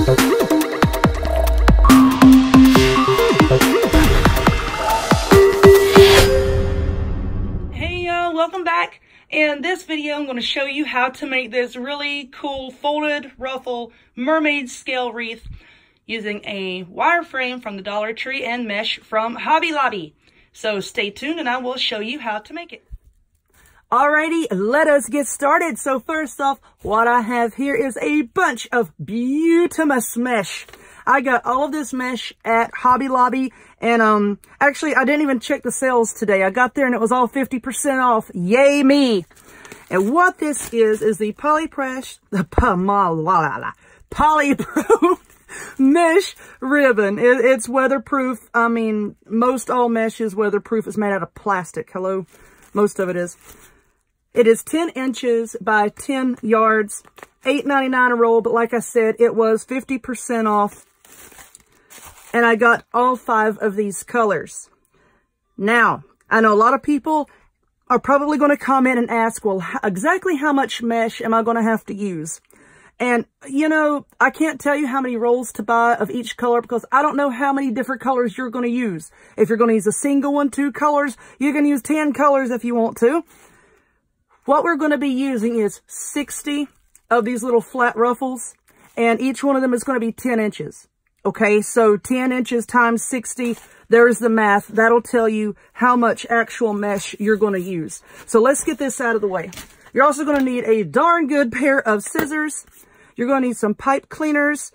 Welcome back. In this video, I'm going to show you how to make this really cool folded ruffle mermaid scale wreath using a wireframe from the Dollar Tree and mesh from Hobby Lobby. So stay tuned and I will show you how to make it. Alrighty, let us get started. So first off, what I have here is a bunch of beautimous mesh. I got all of this mesh at Hobby Lobby, and actually I didn't even check the sales today. I got there and it was all 50% off. Yay me! And what this is the polyproof mesh ribbon. It's weatherproof. I mean, most all mesh is weatherproof. It's made out of plastic. Hello? Most of it is. It is 10 inches by 10 yards, $8.99 a roll, but like I said, it was 50% off. And I got all 5 of these colors. Now, I know a lot of people are probably going to comment and ask, well, exactly how much mesh am I going to have to use? And, you know, I can't tell you how many rolls to buy of each color because I don't know how many different colors you're going to use. If you're going to use a single one, 2 colors, you can use 10 colors if you want to. What we're going to be using is 60 of these little flat ruffles, and each one of them is going to be 10 inches. Okay, so 10 inches times 60, there's the math. That'll tell you how much actual mesh you're going to use. So let's get this out of the way. You're also going to need a darn good pair of scissors. You're going to need some pipe cleaners,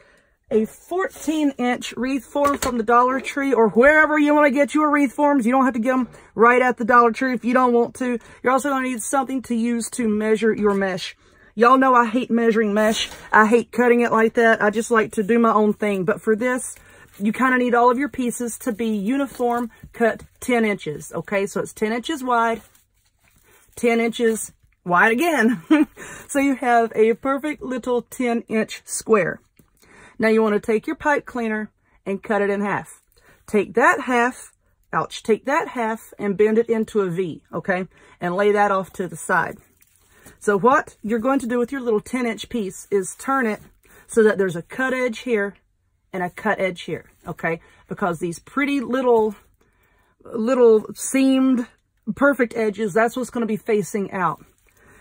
a 14-inch wreath form from the Dollar Tree or wherever you want to get your wreath forms. You don't have to get them right at the Dollar Tree if you don't want to. You're also going to need something to use to measure your mesh. Y'all know I hate measuring mesh. I hate cutting it like that. I just like to do my own thing. But for this, you kind of need all of your pieces to be uniform, cut 10 inches. Okay, so it's 10 inches wide, 10 inches wide again. So you have a perfect little 10-inch square. Now you want to take your pipe cleaner and cut it in half. Take that half, take that half and bend it into a V, okay? And lay that off to the side. So what you're going to do with your little 10-inch piece is turn it so that there's a cut edge here and a cut edge here, okay? Because these pretty little seamed perfect edges, that's what's going to be facing out.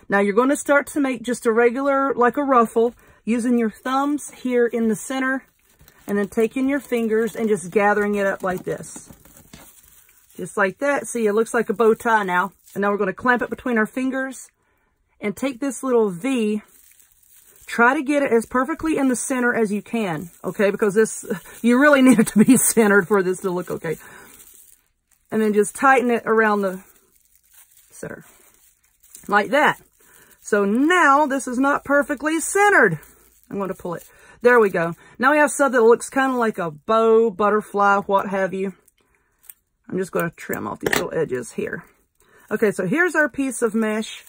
Now you're going to start to make just a regular, like a ruffle, using your thumbs here in the center and then taking your fingers and just gathering it up like this. Just like that. See, it looks like a bow tie now. And now we're going to clamp it between our fingers and take this little V, try to get it as perfectly in the center as you can, okay? Because this, you really need it to be centered for this to look okay. And then just tighten it around the center, like that. So now this is not perfectly centered. I'm going to pull it. There we go. Now we have something that looks kind of like a bow, butterfly, what have you. I'm just going to trim off these little edges here. Okay, so here's our piece of mesh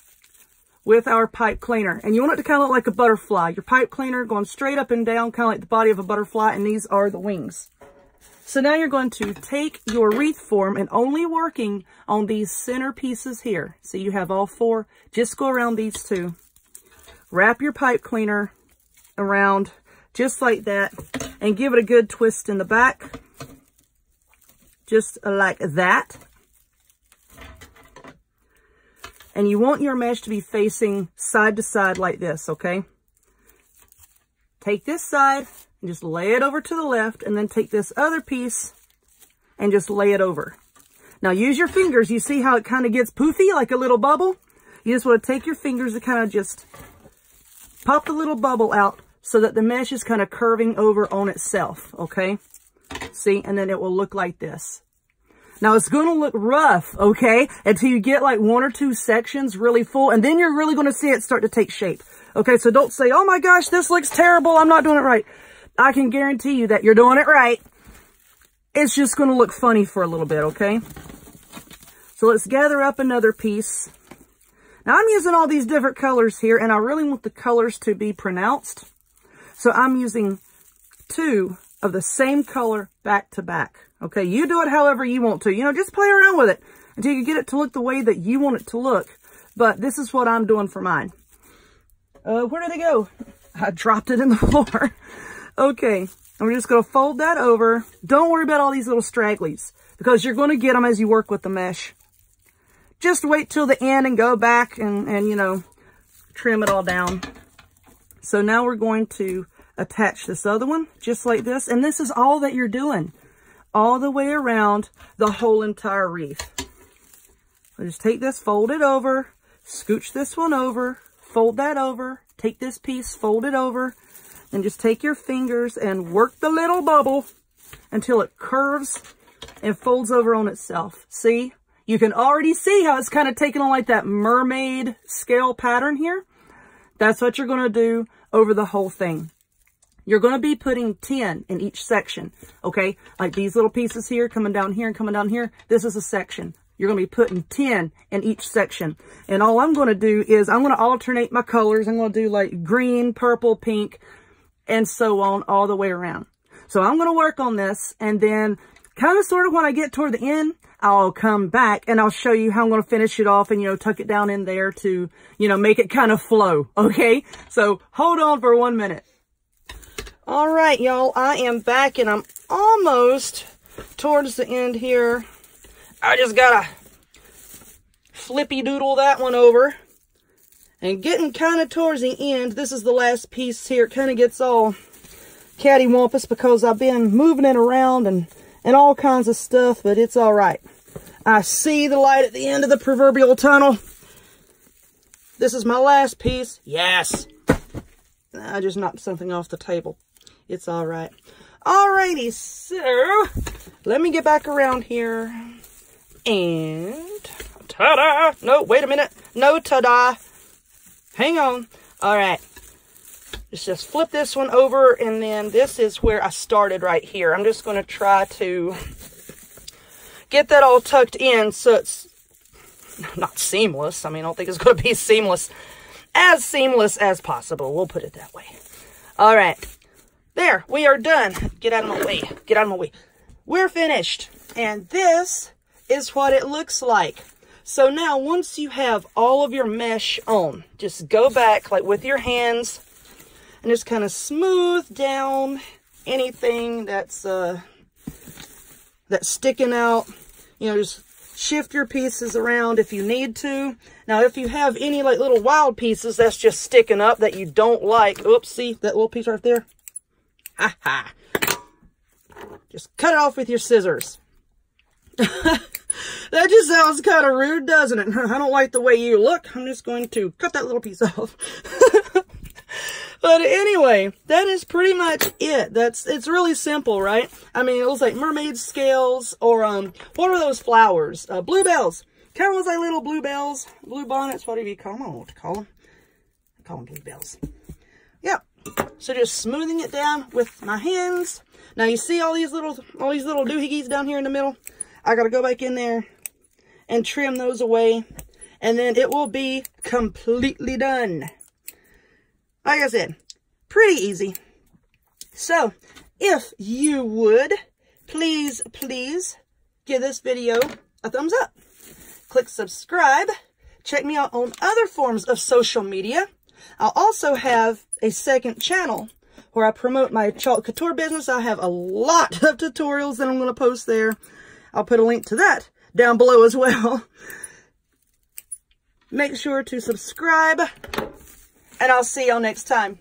with our pipe cleaner. And you want it to kind of look like a butterfly. Your pipe cleaner going straight up and down, kind of like the body of a butterfly, and these are the wings. So now you're going to take your wreath form and only working on these center pieces here. So you have all 4. Just go around these 2. Wrap your pipe cleaner around just like that and give it a good twist in the back. Just like that. And you want your mesh to be facing side to side like this, okay? Take this side and just lay it over to the left, and then take this other piece and just lay it over. Now use your fingers. You see how it kind of gets poofy, like a little bubble? You just want to take your fingers and kind of just pop the little bubble out so that the mesh is kind of curving over on itself, okay? See, and then it will look like this. Now it's going to look rough, okay, until you get like 1 or 2 sections really full, and then you're really going to see it start to take shape. Okay, so don't say, oh my gosh, this looks terrible, I'm not doing it right. I can guarantee you that you're doing it right. It's just going to look funny for a little bit, okay? So let's gather up another piece. Now I'm using all these different colors here, and I really want the colors to be pronounced. So I'm using 2 of the same color back to back. Okay, you do it however you want to. You know, just play around with it until you get it to look the way that you want it to look. But this is what I'm doing for mine. Where did it go? I dropped it in the floor. Okay, and we're just going to fold that over. Don't worry about all these little stragglies because you're going to get them as you work with the mesh. Just wait till the end and go back and you know, trim it all down. So now we're going to attach this other one just like this. And this is all that you're doing all the way around the whole entire wreath. So just take this, fold it over, scooch this one over, fold that over, take this piece, fold it over, and just take your fingers and work the little bubble until it curves and folds over on itself. See? You can already see how it's kind of taking on like that mermaid scale pattern here. That's what you're going to do over the whole thing. You're going to be putting 10 in each section, okay? Like these little pieces here, coming down here and coming down here. This is a section. You're going to be putting 10 in each section. And all I'm going to do is I'm going to alternate my colors. I'm going to do like green, purple, pink, and so on all the way around. So I'm going to work on this, and then kind of sort of when I get toward the end, I'll come back and I'll show you how I'm going to finish it off and, you know, tuck it down in there to, you know, make it kind of flow, okay? So hold on for 1 minute. All right, y'all, I am back and I'm almost towards the end here. I just gotta flippy doodle that one over. And getting kind of towards the end, this is the last piece here. It kind of gets all cattywampus because I've been moving it around and all kinds of stuff, but it's all right. I see the light at the end of the proverbial tunnel. This is my last piece. Yes. I just knocked something off the table. It's all right. Alrighty, so let me get back around here. And ta-da! No, wait a minute. No, ta-da. Hang on. All right. Just flip this one over, and then this is where I started right here. I'm just going to try to get that all tucked in so it's not seamless. I mean, I don't think it's going to be seamless as possible. We'll put it that way. All right. There, we are done. Get out of my way. Get out of my way. We're finished. And this is what it looks like. So now, once you have all of your mesh on, just go back like with your hands and just kind of smooth down anything that's sticking out. You know, just shift your pieces around if you need to. Now, if you have any like little wild pieces that's just sticking up that you don't like, oops, see that little piece right there? Ha ha. Just cut it off with your scissors. That just sounds kind of rude, doesn't it? I don't like the way you look. I'm just going to cut that little piece off. But anyway, that is pretty much it. It's really simple, right? I mean, it looks like mermaid scales or, what are those flowers? Bluebells. Kind of looks like little bluebells. Blue bonnets, whatever you call them. I don't know what to call them. I call them bluebells. Yep. So just smoothing it down with my hands. Now you see all these little doohickeys down here in the middle? I gotta go back in there and trim those away, and then it will be completely done. Like I said, pretty easy. So, if you would, please give this video a thumbs up. Click subscribe. Check me out on other forms of social media. I'll also have a second channel where I promote my chalk couture business. I have a lot of tutorials that I'm going to post there. I'll put a link to that down below as well. Make sure to subscribe, and I'll see y'all next time.